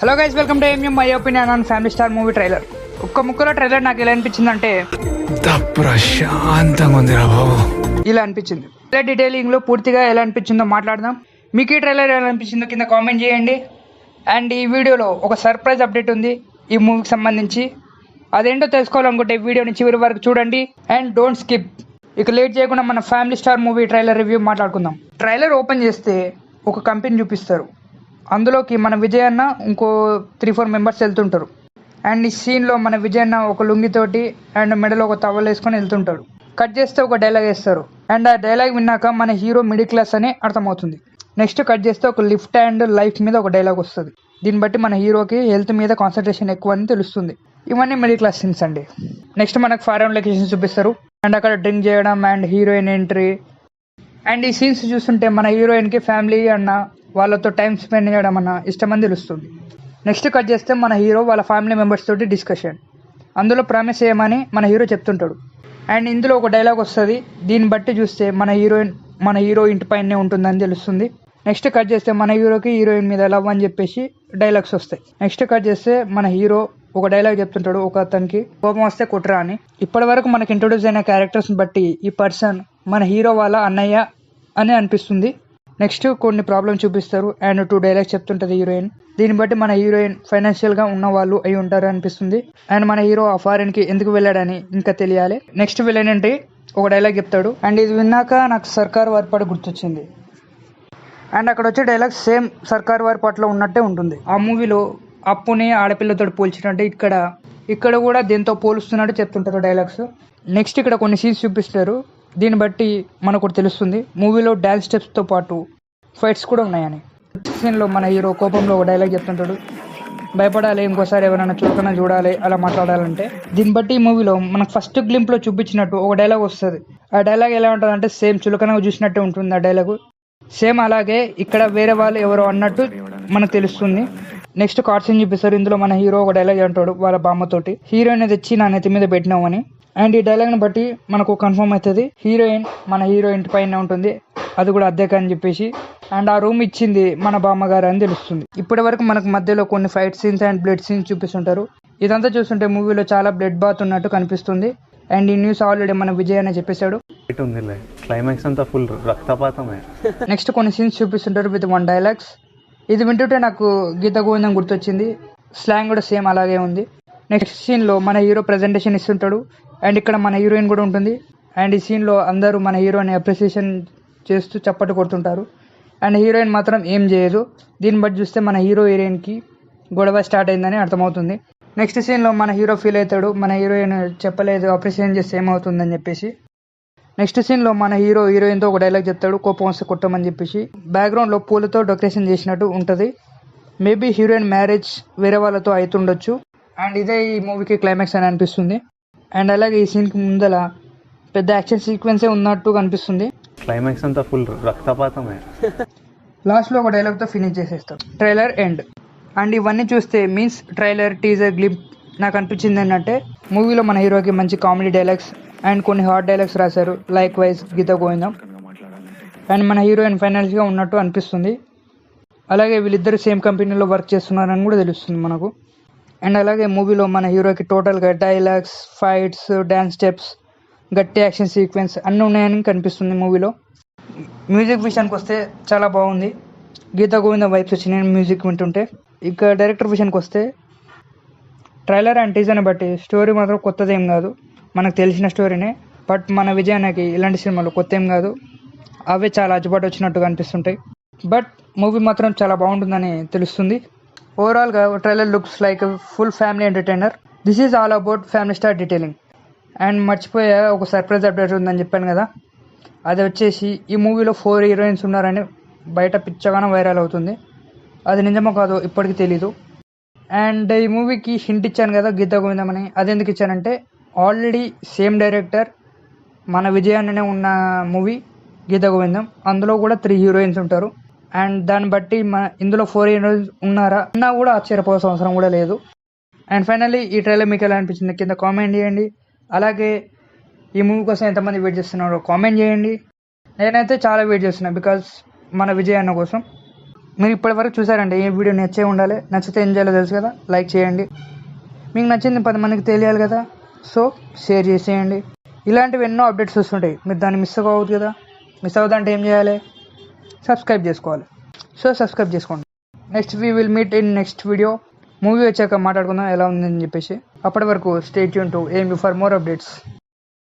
Hello guys, welcome to MM my opinion on family star movie trailer. ఒక్క ముక్కలో trailer నాకు ఎలా అనిపించిందంటే ప్రశాంతంగా ఉందిరా బాబు, ఇలా అనిపించింది. ఇలా డీటెయిలింగ్ లో పూర్తిగా ఎలా అనిపించిందో మాట్లాడదాం. మీకు ఈ ట్రైలర్ ఎలా అనిపించిందో కింద కామెంట్ చేయండి. అండ్ ఈ వీడియోలో ఒక సర్ప్రైజ్ అప్డేట్ ఉంది ఈ మూవీకి సంబంధించి. అదేంటో తెలుసుకోవాలనుకుంటే వీడియోని చివరి వరకు చూడండి అండ్ డోంట్ స్కిప్. ఇక లేట్ చేయకుండా మన family star movie trailer review మాట్లాడుకుందాం. ట్రైలర్ ఓపెన్ చేస్తే ఒక కంపెనీ చూపిస్తారు. అందులోకి మన విజయ్ అన్న ఇంకో 3-4 మెంబర్స్ వెళ్తుంటారు. అండ్ ఈ సీన్లో మన విజయ్ అన్న ఒక లుంగితోటి అండ్ మెడలో ఒక టవల్ వేసుకొని వెళ్తుంటాడు. కట్ చేస్తే ఒక డైలాగ్ వేస్తారు. అండ్ ఆ డైలాగ్ విన్నాక మన హీరో మిడిల్ క్లాస్ అని అర్థమవుతుంది. నెక్స్ట్ కట్ చేస్తే ఒక లిఫ్ట్ అండ్ లైఫ్ మీద ఒక డైలాగ్ వస్తుంది. దీన్ని బట్టి మన హీరోకి హెల్త్ మీద కాన్సన్ట్రేషన్ ఎక్కువ అని తెలుస్తుంది. ఇవన్నీ మిడిల్ క్లాస్ సీన్స్ అండి. నెక్స్ట్ మనకు ఫారెన్ లొకేషన్ చూపిస్తారు. అండ్ అక్కడ డ్రింక్ చేయడం అండ్ హీరోయిన్ ఎంట్రీ. అండ్ ఈ సీన్స్ చూస్తుంటే మన హీరోయిన్కి ఫ్యామిలీ అన్న వాళ్ళతో టైం స్పెండ్ చేయడం అన్న ఇష్టమని తెలుస్తుంది. నెక్స్ట్ కట్ చేస్తే మన హీరో వాళ్ళ ఫ్యామిలీ మెంబర్స్ తోటి డిస్కషన్. అందులో ప్రామిస్ చేయమని మన హీరో చెప్తుంటాడు. అండ్ ఇందులో ఒక డైలాగ్ వస్తుంది. దీన్ని బట్టి చూస్తే మన హీరో ఇంటి పైనే ఉంటుందని తెలుస్తుంది. నెక్స్ట్ కట్ చేస్తే మన హీరోకి హీరోయిన్ మీద లవ్ అని చెప్పేసి డైలాగ్స్ వస్తాయి. నెక్స్ట్ కట్ చేస్తే మన హీరో ఒక డైలాగ్ చెప్తుంటాడు, ఒక అతనికి కోపం వస్తే కుట్రా అని. ఇప్పటి వరకు మనకి ఇంట్రొడ్యూస్ అయిన క్యారెక్టర్స్ని బట్టి ఈ పర్సన్ మన హీరో వాళ్ళ అన్నయ్య అని అనిపిస్తుంది. నెక్స్ట్ కొన్ని ప్రాబ్లమ్స్ చూపిస్తారు అండ్ 2 డైలాగ్స్ చెప్తుంటుంది హీరోయిన్. దీన్ని బట్టి మన హీరోయిన్ ఫైనాన్షియల్గా ఉన్న వాళ్ళు అయి ఉంటారు అనిపిస్తుంది. అండ్ మన హీరో ఆ ఫారెన్కి ఎందుకు వెళ్ళాడని ఇంకా తెలియాలి. నెక్స్ట్ విలన్ ఏంటి ఒక డైలాగ్ చెప్తాడు. అండ్ ఇది విన్నాక నాకు సర్కార్ వారి పాట గుర్తొచ్చింది. అండ్ అక్కడ వచ్చే డైలాగ్ సేమ్ సర్కార్ వారి పాటలో ఉన్నట్టే ఉంటుంది. ఆ మూవీలో అప్పుని ఆడపిల్లతో పోల్చినట్టే ఇక్కడ కూడా దీంతో పోలుస్తున్నట్టు చెప్తుంటారు డైలాగ్స్. నెక్స్ట్ ఇక్కడ కొన్ని సీన్స్ చూపిస్తారు. దీన్ని బట్టి మనకు తెలుస్తుంది మూవీలో డ్యాన్స్ స్టెప్స్తో పాటు ఫైట్స్ కూడా ఉన్నాయని. సీన్లో మన హీరో కోపంలో ఒక డైలాగ్ చెప్తుంటాడు, భయపడాలి, ఇంకోసారి ఎవరైనా చులకన చూడాలి అలా మాట్లాడాలంటే. దీన్ని బట్టి ఈ మూవీలో మనకు ఫస్ట్ గ్లింప్లో చూపించినట్టు ఒక డైలాగ్ వస్తుంది. ఆ డైలాగ్ ఎలా ఉంటుంది అంటే సేమ్ చులకనగా చూసినట్టే ఉంటుంది ఆ డైలాగు. సేమ్ అలాగే ఇక్కడ వేరే వాళ్ళు ఎవరో అన్నట్టు మనకు తెలుస్తుంది. నెక్స్ట్ కార్డ్ సీన్ చూపిస్తారు. ఇందులో మన హీరో ఒక డైలాగ్ అంటాడు వాళ్ళ బామ్మతోటి, హీరోయిన్ తెచ్చి నా నెత్తి మీద పెట్టినావు అని. అండ్ ఈ డైలాగ్ని బట్టి మనకు కన్ఫర్మ్ అవుతుంది హీరోయిన్ మన హీరో ఇంటి పైన ఉంటుంది, అది కూడా అద్దెక అని చెప్పేసి. అండ్ ఆ రూమ్ ఇచ్చింది మన బామ్మగారు అని తెలుస్తుంది. ఇప్పటి వరకు మనకు మధ్యలో కొన్ని fight scenes and blood scenes చూపిస్తుంటారు. ఇదంతా చూస్తుంటే మూవీలో చాలా బ్లడ్ బాత్ ఉన్నట్టు కనిపిస్తుంది. అండ్ ఈ న్యూస్ ఆల్రెడీ మన విజయ్ అని చెప్పేశాడు. క్లైమాక్స్ అంతా ఫుల్ రక్తపాతమే. నెక్స్ట్ కొన్ని సీన్స్ చూపిస్తుంటారు విత్ 1 డైలాగ్స్. ఇది వింటుంటే నాకు గీత గోవిందం గుర్తొచ్చింది. స్లాంగ్ కూడా సేమ్ అలాగే ఉంది. నెక్స్ట్ సీన్లో మన హీరో ప్రజెంటేషన్ ఇస్తుంటాడు అండ్ ఇక్కడ మన హీరోయిన్ కూడా ఉంటుంది. అండ్ ఈ సీన్లో అందరూ మన హీరోని అప్రిసియేషన్ చేస్తూ చప్పట్లు కొడుతుంటారు. అండ్ హీరోయిన్ మాత్రం ఏం చేయదు. దీన్ని బట్టి చూస్తే మన హీరోయిన్కి గొడవ స్టార్ట్ అయిందని అర్థమవుతుంది. నెక్స్ట్ సీన్లో మన హీరో ఫీల్ అవుతాడు, మన హీరోయిన్ చెప్పలేదు అప్రిసియేషన్ చేస్తే ఏమవుతుందని చెప్పేసి. నెక్స్ట్ సీన్లో మన హీరోయిన్తో ఒక డైలాగ్ చెప్తాడు, కోపం వస్తే కొట్టమని చెప్పేసి. బ్యాక్గ్రౌండ్లో పూలతో డెకరేషన్ చేసినట్టు ఉంటుంది. మేబీ హీరోయిన్ మ్యారేజ్ వేరే వాళ్ళతో అవుతుండొచ్చు. అండ్ ఇదే ఈ మూవీకి క్లైమాక్స్ అని అనిపిస్తుంది. అండ్ అలాగే ఈ సీన్కి ముందల పెద్ద యాక్షన్ సీక్వెన్సే ఉన్నట్టు కనిపిస్తుంది. క్లైమాక్స్ అంతా ఫుల్ రక్తపాతమే. లాస్ట్లో ఒక డైలాగ్తో ఫినిష్ చేసేస్తాం. Trailer end. అండ్ ఇవన్నీ చూస్తే మీన్స్ ట్రైలర్ టీజర్ గ్లిప్ నాకు అనిపించింది ఏంటంటే మూవీలో మన హీరోకి మంచి కామెడీ డైలాగ్స్ అండ్ కొన్ని హాట్ డైలాగ్స్ రాశారు, likewise Geetha Govindam. And మన హీరోయిన్ ఫైనల్స్గా ఉన్నట్టు అనిపిస్తుంది. అలాగే వీళ్ళిద్దరు సేమ్ కంపెనీలో వర్క్ చేస్తున్నారని కూడా తెలుస్తుంది మనకు. అండ్ అలాగే మూవీలో మన హీరోకి టోటల్గా డైలాగ్స్, ఫైట్స్, డ్యాన్స్ స్టెప్స్, గట్టి యాక్షన్ సీక్వెన్స్ అన్నీ ఉన్నాయని కనిపిస్తుంది మూవీలో. మ్యూజిక్ విషయానికి వస్తే చాలా బాగుంది. గీత గోవిందం వైబ్స్ వచ్చినాయి మ్యూజిక్ వింటుంటే. ఇక డైరెక్టర్ విషయానికి వస్తే ట్రైలర్ అండ్ టీజర్ని బట్టి స్టోరీ మాత్రం కొత్తదేం కాదు, మనకు తెలిసిన స్టోరీనే. బట్ మన విజయానికి ఇలాంటి సినిమాలు కొత్త ఏం కాదు, అవే చాలా అచ్చుబాటు వచ్చినట్టుగా అనిపిస్తుంటాయి. బట్ మూవీ మాత్రం చాలా బాగుంటుందని తెలుస్తుంది. ఓవరాల్గా trailer looks like full family entertainer. This is all about family star detailing. And మర్చిపోయే ఒక సర్ప్రైజ్ అప్డేట్ ఉందని చెప్పాను కదా, అది వచ్చేసి ఈ మూవీలో 4 హీరోయిన్స్ ఉన్నారని బయట పిచ్చగానో వైరల్ అవుతుంది. అది నిజమో కాదో ఇప్పటికీ తెలీదు. అండ్ ఈ మూవీకి హింట్ ఇచ్చాను కదా గీత గోవిందం అని, అది ఎందుకు ఇచ్చానంటే ఆల్రెడీ సేమ్ డైరెక్టర్ మన విజయాన్నే ఉన్న మూవీ గీత గోవిందం, అందులో కూడా 3 హీరోయిన్స్ ఉంటారు. అండ్ దాన్ని బట్టి ఇందులో 4 హీరోయిన్స్ ఉన్నారా అన్నా కూడా ఆశ్చర్యపోవాల్సిన అవసరం కూడా లేదు. అండ్ ఫైనల్లీ ఈ ట్రైలర్ మీకు ఎలా అనిపించింది కింద కామెంట్ చేయండి. అలాగే ఈ మూవీ కోసం ఎంతమంది వెయిట్ చేస్తున్నారో కామెంట్ చేయండి. నేనైతే చాలా వెయిట్ చేస్తున్నాను బికాజ్ మన విజయ్ అన్న కోసం. మీరు ఇప్పటివరకు చూసారంటే ఈ వీడియో నచ్చే ఉండాలి. నచ్చితే ఏం చేయాలో తెలుసు కదా, లైక్ చేయండి. మీకు నచ్చింది 10 మందికి తెలియాలి కదా, సో షేర్ చేసేయండి. ఇలాంటివి ఎన్నో అప్డేట్స్ వస్తుంటాయి, మీరు దాన్ని మిస్ అవ్వద్దు కదా. మిస్ అవ్వదంటే ఏం చేయాలి, సబ్స్క్రైబ్ చేసుకోవాలి. సో సబ్స్క్రైబ్ చేసుకోండి. Next we will meet in next video. Movie వచ్చాక మాట్లాడుకుందాం ఎలా ఉందని చెప్పేసి. అప్పటి వరకు stay tune to AMU for more updates.